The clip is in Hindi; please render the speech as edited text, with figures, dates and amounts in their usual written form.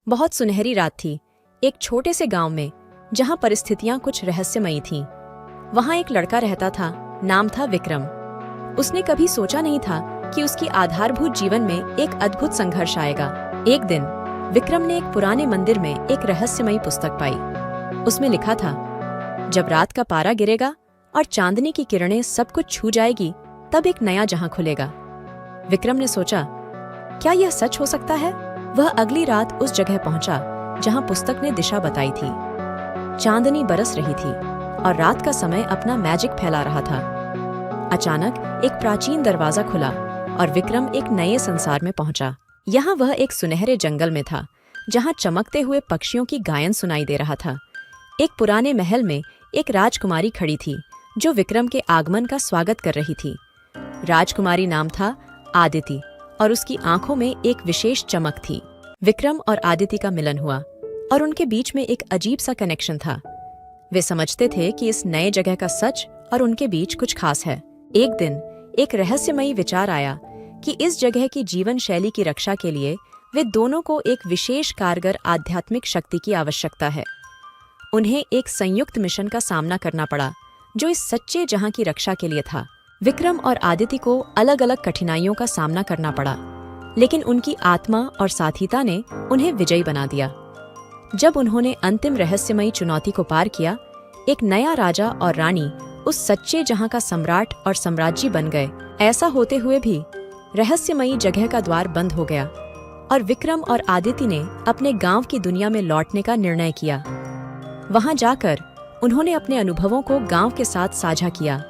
बहुत सुनहरी रात थी, एक छोटे से गांव में, जहां परिस्थितियां कुछ रहस्यमयी थीं। वहां एक लड़का रहता था, नाम था विक्रम। उसने कभी सोचा नहीं था कि उसकी आधारभूत जीवन में एक अद्भुत संघर्ष आएगा। एक दिन विक्रम ने एक पुराने मंदिर में एक रहस्यमयी पुस्तक पाई। उसमें लिखा था, जब रात का पारा गिरेगा और चांदनी की किरणें सब कुछ छू जाएगी, तब एक नया जहां खुलेगा। विक्रम ने सोचा, क्या यह सच हो सकता है? वह अगली रात उस जगह पहुंचा जहां पुस्तक ने दिशा बताई थी। चांदनी बरस रही थी और रात का समय अपना मैजिक फैला रहा था। अचानक एक प्राचीन दरवाजा खुला और विक्रम एक नए संसार में पहुंचा। यहाँ वह एक सुनहरे जंगल में था, जहां चमकते हुए पक्षियों की गायन सुनाई दे रहा था। एक पुराने महल में एक राजकुमारी खड़ी थी, जो विक्रम के आगमन का स्वागत कर रही थी। राजकुमारी नाम था आदिति और उसकी आंखों में एक विशेष चमक थी। विक्रम और आदिति का मिलन हुआ और उनके बीच में एक अजीब सा कनेक्शन था। वे समझते थे कि इस नए जगह का सच और उनके बीच कुछ खास है। एक दिन एक रहस्यमयी विचार आया कि इस जगह की जीवन शैली की रक्षा के लिए वे दोनों को एक विशेष कारगर आध्यात्मिक शक्ति की आवश्यकता है। उन्हें एक संयुक्त मिशन का सामना करना पड़ा, जो इस सच्चे जहां की रक्षा के लिए था। विक्रम और आदिति को अलग अलग कठिनाइयों का सामना करना पड़ा, लेकिन उनकी आत्मा और साथीता ने उन्हें विजयी बना दिया। जब उन्होंने अंतिम रहस्यमयी चुनौती को पार किया, एक नया राजा और रानी उस सच्चे जहां का सम्राट और साम्राज्य बन गए। ऐसा होते हुए भी रहस्यमयी जगह का द्वार बंद हो गया और विक्रम और आदिति ने अपने गांव की दुनिया में लौटने का निर्णय किया। वहां जाकर उन्होंने अपने अनुभवों को गांव के साथ साझा किया